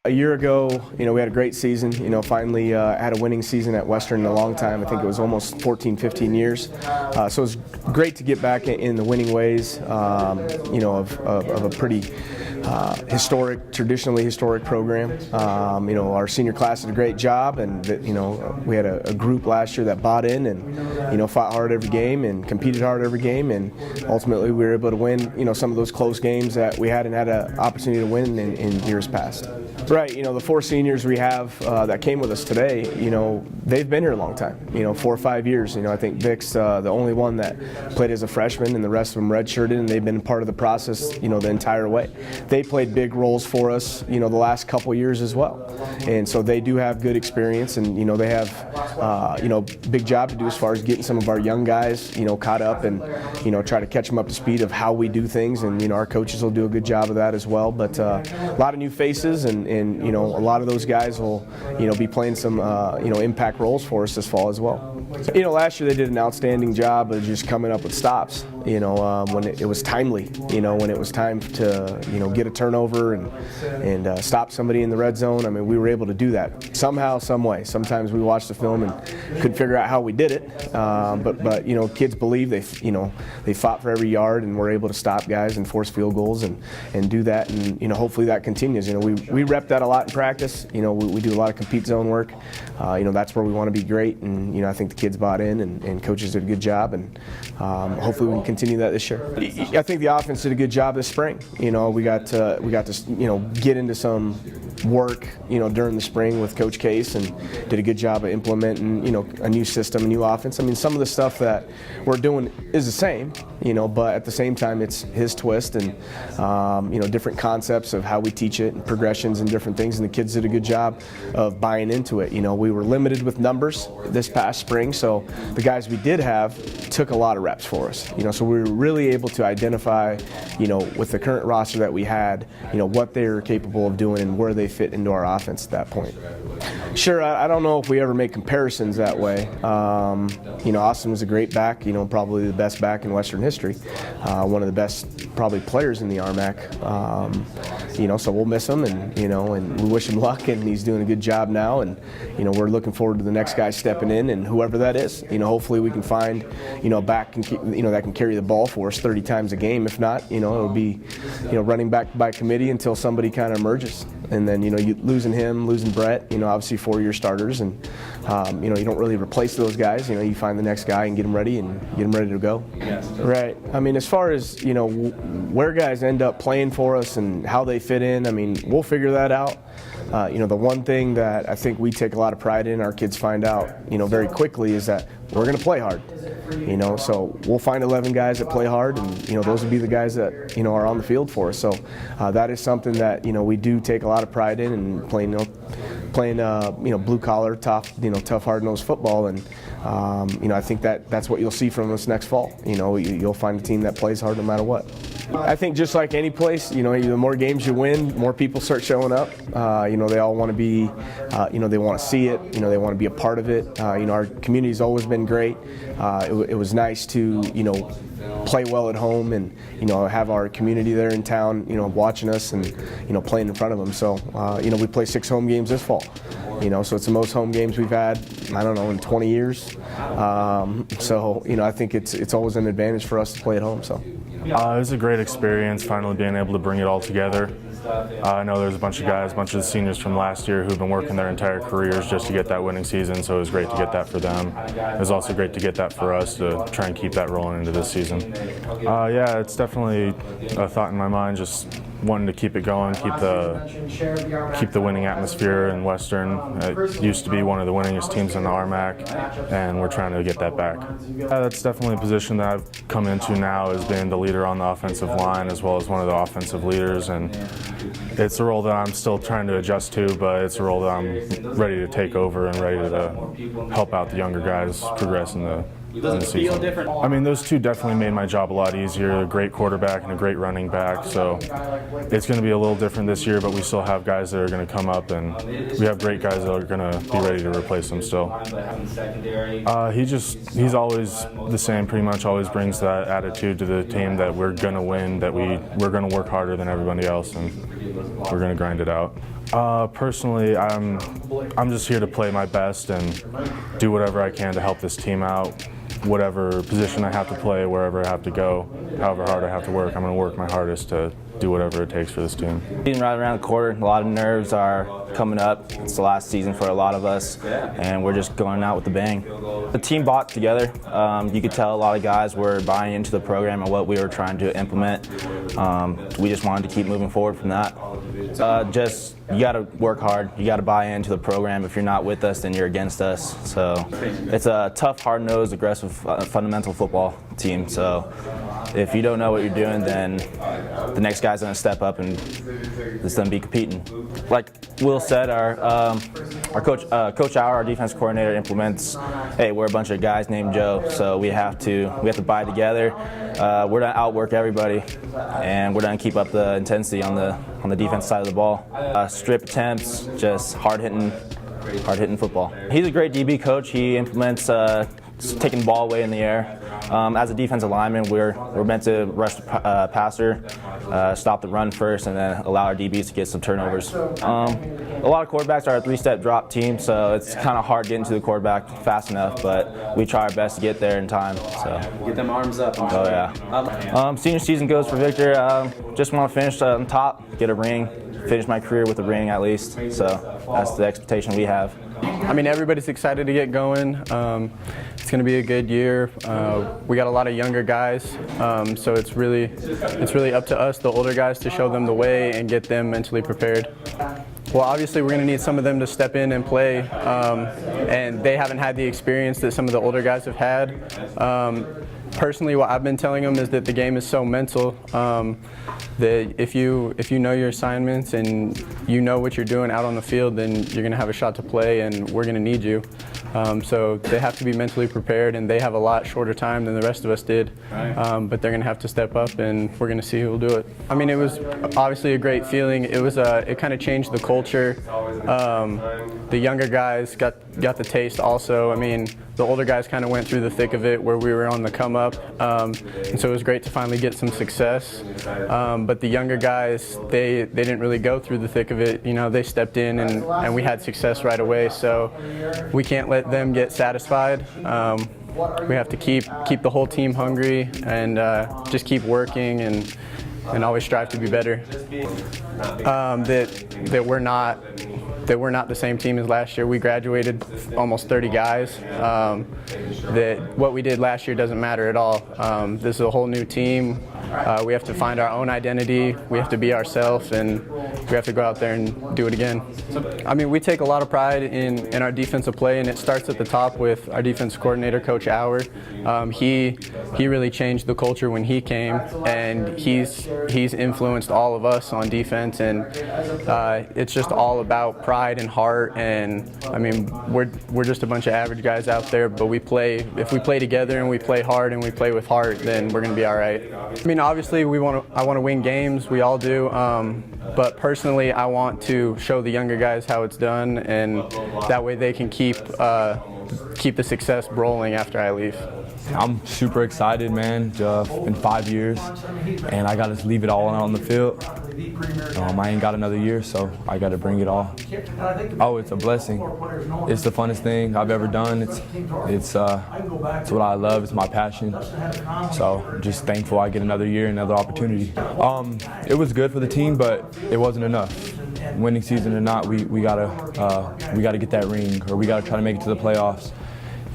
A year ago, we had a great season. Finally had a winning season at Western in a long time. I think it was almost 14, 15 years. So it was great to get back in the winning ways, of a pretty traditionally historic program. Our senior class did a great job, and we had a group last year that bought in and fought hard every game and competed hard every game, and ultimately we were able to win some of those close games that we hadn't had an opportunity to win in years past. Right, the four seniors we have that came with us today, they've been here a long time, 4 or 5 years. I think Vic's the only one that played as a freshman, and the rest of them redshirted, and they've been part of the process, the entire way. They played big roles for us, the last couple years as well. And so they do have good experience, and, they have, big job to do as far as getting some of our young guys, caught up and, try to catch them up to speed of how we do things. And, our coaches will do a good job of that as well. But a lot of new faces, and a lot of those guys will, be playing some, impact roles for us this fall as well. Last year they did an outstanding job of just coming up with stops, when it was timely, when it was time to, get a turnover and stop somebody in the red zone. I mean, we were able to do that somehow, some way. Sometimes we watched the film and couldn't figure out how we did it, but kids believe they fought for every yard and were able to stop guys and force field goals and do that, and hopefully that continues. We rep that a lot in practice. We do a lot of compete zone work. That's where we want to be great, and I think the kids bought in, and coaches did a good job, and hopefully we can continue that this year. I think the offense did a good job this spring. We got to get into some work during the spring with Coach Case, and did a good job of implementing a new system, a new offense. I mean, some of the stuff that we're doing is the same, but at the same time it's his twist, and different concepts of how we teach it and progressions and different things, and the kids did a good job of buying into it. We were limited with numbers this past spring, so the guys we did have took a lot of reps for us. So we were really able to identify, with the current roster that we had, what they were capable of doing and where they fit into our offense at that point. Sure, I don't know if we ever make comparisons that way. Austin was a great back, probably the best back in Western history, one of the best probably players in the RMAC. So we'll miss him, and and we wish him luck, and he's doing a good job now, and we're looking forward to the next guy stepping in, and whoever that is. Hopefully we can find back that can carry the ball for us 30 times a game. If not, it'll be running back by committee until somebody kind of emerges. And then losing Brett, obviously 4-year starters, and you don't really replace those guys. You find the next guy and get them ready to go. Right. I mean, as far as where guys end up playing for us and how they fit in, I mean, we'll figure that out. The one thing that I think we take a lot of pride in, our kids find out, very quickly, is that we're going to play hard. So we'll find 11 guys that play hard, and those would be the guys that are on the field for us. So that is something that we do take a lot of pride in, and playing blue collar, tough hard-nosed football, and I think that's what you'll see from us next fall. You'll find a team that plays hard no matter what. I think just like any place, the more games you win, more people start showing up. They all want to be, they want to see it. They want to be a part of it. Our community's always been great. It was nice to, play well at home, and have our community there in town, watching us and playing in front of them. So we play 6 home games this fall. So it's the most home games we've had, I don't know, in 20 years. So I think it's always an advantage for us to play at home. So it was a great experience, finally being able to bring it all together. I know there's a bunch of the seniors from last year who've been working their entire careers just to get that winning season, so it was great to get that for them. It was also great to get that for us to try and keep that rolling into this season. Yeah, it's definitely a thought in my mind, just wanting to keep it going, keep the winning atmosphere in Western. It used to be one of the winningest teams in the RMAC, and we're trying to get that back. That's definitely a position that I've come into now, as being the leader on the offensive line as well as one of the offensive leaders, and it's a role that I'm still trying to adjust to, but it's a role that I'm ready to take over and ready to help out the younger guys progress in the the season. I mean, those two definitely made my job a lot easier. A great quarterback and a great running back. So it's going to be a little different this year, but we still have guys that are going to come up, and we have great guys that are going to be ready to replace them still. He's always the same, pretty much always brings that attitude to the team that we're going to win, that we're going to work harder than everybody else, and we're going to grind it out. Personally, I'm just here to play my best and do whatever I can to help this team out. Whatever position I have to play, wherever I have to go, however hard I have to work, I'm going to work my hardest to do whatever it takes for this team. Being right around the corner, a lot of nerves are coming up. It's the last season for a lot of us, and we're just going out with a bang. The team bought together. You could tell a lot of guys were buying into the program and what we were trying to implement. We just wanted to keep moving forward from that. You got to work hard. You got to buy into the program. If you're not with us, then you're against us. So it's a tough, hard-nosed, aggressive, fundamental football team. So if you don't know what you're doing, then the next guy's going to step up and it's going to be competing. Like Will said, our coach Auer, our defense coordinator, implements. Hey, we're a bunch of guys named Joe, so we have to buy together. We're going to outwork everybody, and we're going to keep up the intensity on the defense side of the ball. Strip attempts, just hard-hitting football. He's a great DB coach. He implements taking the ball away in the air. As a defensive lineman, we're meant to rush the passer, stop the run first, and then allow our DBs to get some turnovers. A lot of quarterbacks are a three-step drop team, so it's kind of hard getting to the quarterback fast enough, but we try our best to get there in time. So get them arms up. Oh yeah. Senior season goes for Victor. Just want to finish on top, get a ring, finish my career with a ring at least. So that's the expectation we have. I mean, everybody's excited to get going. It's going to be a good year. We got a lot of younger guys, so it's really up to us, the older guys, to show them the way and get them mentally prepared. Well, obviously we're going to need some of them to step in and play, and they haven't had the experience that some of the older guys have had. Personally, what I've been telling them is that the game is so mental, that if you know your assignments and you know what you're doing out on the field, then you're going to have a shot to play, and we're going to need you. So they have to be mentally prepared, and they have a lot shorter time than the rest of us did. But they're going to have to step up, and we're going to see who will do it. I mean, it was obviously a great feeling. It kind of changed the culture. The younger guys got the taste also. I mean, the older guys kind of went through the thick of it where we were on the come up, and so it was great to finally get some success. But the younger guys, they didn't really go through the thick of it. You know, they stepped in and we had success right away. So we can't let them get satisfied. We have to keep the whole team hungry and just keep working and always strive to be better. That we're not the same team as last year. We graduated almost 30 guys. That what we did last year doesn't matter at all. This is a whole new team. We have to find our own identity. We have to be ourselves, and we have to go out there and do it again. I mean, we take a lot of pride in our defensive play, and it starts at the top with our defense coordinator, Coach Auer. He really changed the culture when he came, and he's influenced all of us on defense, and it's just all about pride and heart. And I mean, we're just a bunch of average guys out there, but if we play together and we play hard and we play with heart, then we're going to be all right. I mean, obviously I want to win games. We all do. But personally, I want to show the younger guys how it's done, and that way they can keep the success rolling after I leave. I'm super excited, man. It's been 5 years, and I got to leave it all out on the field. I ain't got another year, so I got to bring it all. Oh, it's a blessing. It's the funnest thing I've ever done. It's what I love. It's my passion. So just thankful I get another year, another opportunity. It was good for the team, but it wasn't enough. Winning season or not, we gotta get that ring, or we gotta try to make it to the playoffs.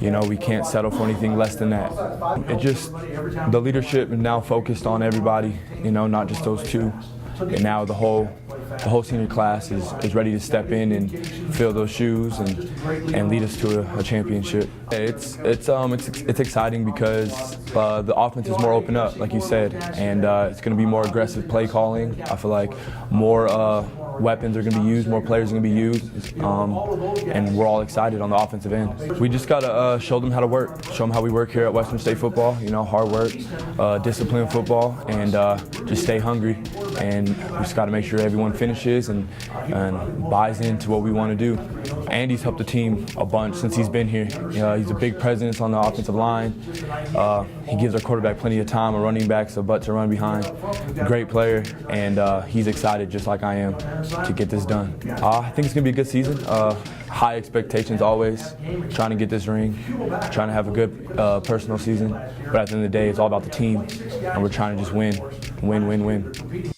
You know, we can't settle for anything less than that. The leadership is now focused on everybody, you know, not just those two. And now the whole senior class is ready to step in and fill those shoes and lead us to a championship. It's exciting because the offense is more open up, like you said, and it's going to be more aggressive play calling. I feel like more weapons are going to be used, more players are going to be used, and we're all excited on the offensive end. We just got to show them how to work, show them how we work here at Western State football. You know, hard work, disciplined football, and just stay hungry. And we just got to make sure everyone finishes and buys into what we want to do. Andy's helped the team a bunch since he's been here. He's a big presence on the offensive line. He gives our quarterback plenty of time, our running backs a butt to run behind. Great player, and he's excited just like I am to get this done. I think it's going to be a good season. High expectations always, trying to get this ring, trying to have a good personal season. But at the end of the day, it's all about the team, and we're trying to just win.